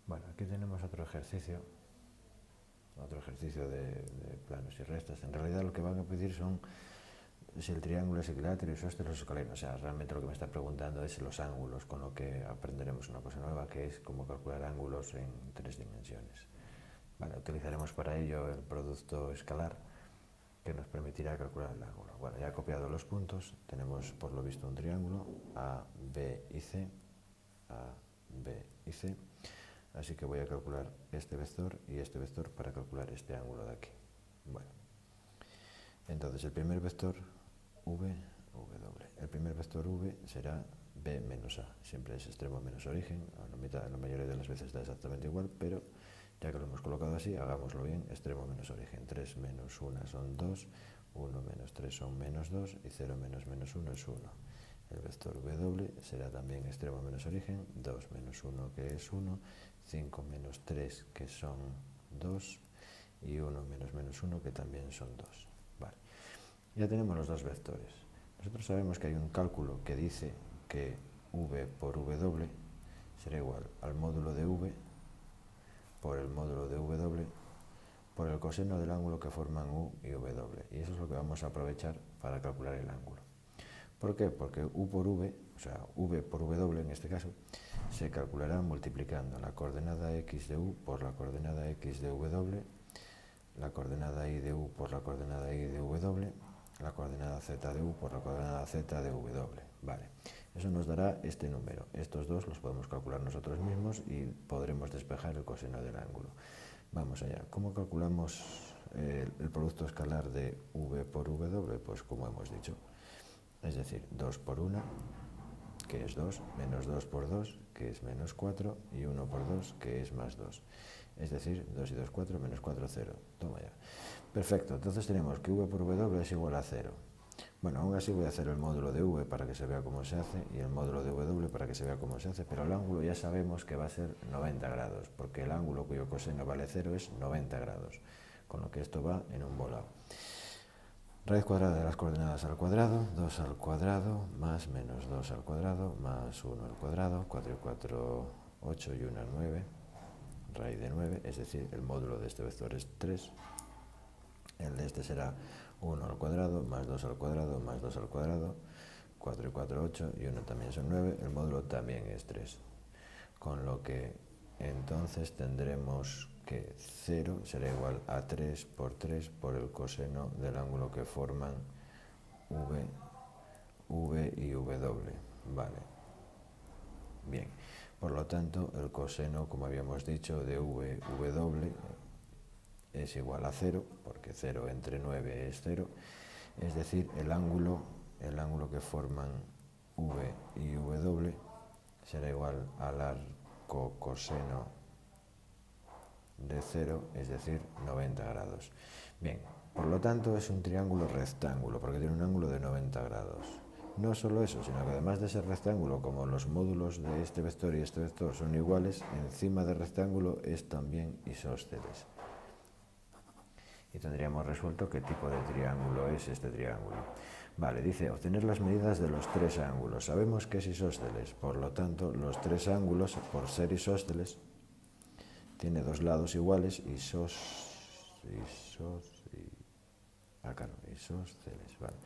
Bueno, aquí tenemos otro ejercicio de planos y restas. En realidad lo que van a pedir son si el triángulo es equilátero, isósceles o escaleno. O sea, realmente lo que me está preguntando es los ángulos, con lo que aprenderemos una cosa nueva, que es cómo calcular ángulos en 3 dimensiones. Vale, utilizaremos para ello el producto escalar, que nos permitirá calcular el ángulo. Bueno, ya he copiado los puntos. Tenemos, por lo visto, un triángulo A, B y C. A, B y C. Así que voy a calcular este vector y este vector para calcular este ángulo de aquí. Bueno, entonces el primer vector V, W. El primer vector V será B menos A. Siempre es extremo menos origen. La mayoría de las veces da exactamente igual, pero ya que lo hemos colocado así, hagámoslo bien. Extremo menos origen. 3 menos 1 son 2, 1 menos 3 son menos 2 y 0 menos menos 1 es 1. El vector W será también extremo menos origen, 2 menos 1 que es 1, 5 menos 3 que son 2 y 1 menos menos 1 que también son 2. Vale. Ya tenemos los dos vectores. Nosotros sabemos que hay un cálculo que dice que V por W será igual al módulo de V por el módulo de W por el coseno del ángulo que forman U y W. Y eso es lo que vamos a aprovechar para calcular el ángulo. ¿Por qué? Porque U por V, o sea, V por W en este caso, se calculará multiplicando la coordenada X de U por la coordenada X de W, la coordenada Y de U por la coordenada Y de W, la coordenada Z de U por la coordenada Z de W. Vale, eso nos dará este número. Estos dos los podemos calcular nosotros mismos y podremos despejar el coseno del ángulo. Vamos allá. ¿Cómo calculamos el producto escalar de V por W? Pues como hemos dicho. Es decir, 2 por 1, que es 2, menos 2 por 2, que es menos 4, y 1 por 2, que es más 2. Es decir, 2 y 2, 4, menos 4, 0. Toma ya. Perfecto, entonces tenemos que V por W es igual a 0. Bueno, aún así voy a hacer el módulo de V para que se vea cómo se hace y el módulo de W para que se vea cómo se hace, pero el ángulo ya sabemos que va a ser 90 grados, porque el ángulo cuyo coseno vale 0 es 90 grados, con lo que esto va en un volado. Raíz cuadrada de las coordenadas al cuadrado, 2 al cuadrado, más menos 2 al cuadrado, más 1 al cuadrado, 4 y 4, 8 y 1, 9, raíz de 9, es decir, el módulo de este vector es 3, el de este será 1 al cuadrado, más 2 al cuadrado, más 2 al cuadrado, 4 y 4, 8 y 1 también son 9, el módulo también es 3, con lo que entonces tendremos que 0 será igual a 3 por el coseno del ángulo que forman V y W. Vale. Bien. Por lo tanto, el coseno, como habíamos dicho, de W es igual a 0, porque 0 entre 9 es 0. Es decir, el ángulo que forman V y W será igual al arco coseno de 0, es decir, 90 grados. Bien, por lo tanto es un triángulo rectángulo, porque tiene un ángulo de 90 grados. No solo eso, sino que además de ser rectángulo, como los módulos de este vector y este vector son iguales, encima del rectángulo es también isósceles. Y tendríamos resuelto qué tipo de triángulo es este triángulo. Vale, dice obtener las medidas de los tres ángulos. Sabemos que es isósceles, por lo tanto, los tres ángulos, por ser isósceles, tiene dos lados iguales, isósceles, vale.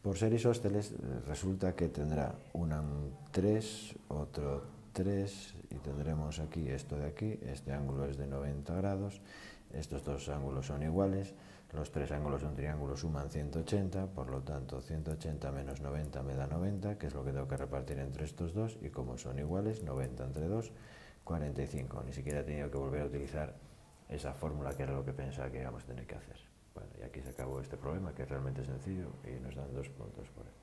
Por ser isósceles resulta que tendrá un 3, otro 3 y tendremos aquí esto de aquí, este ángulo es de 90 grados, estos dos ángulos son iguales, los tres ángulos de un triángulo suman 180, por lo tanto 180 menos 90 me da 90, que es lo que tengo que repartir entre estos dos, y como son iguales, 90 entre 2, 45. Ni siquiera he tenido que volver a utilizar esa fórmula que era lo que pensaba que íbamos a tener que hacer. Bueno, y aquí se acabó este problema, que es realmente sencillo, y nos dan 2 puntos por él.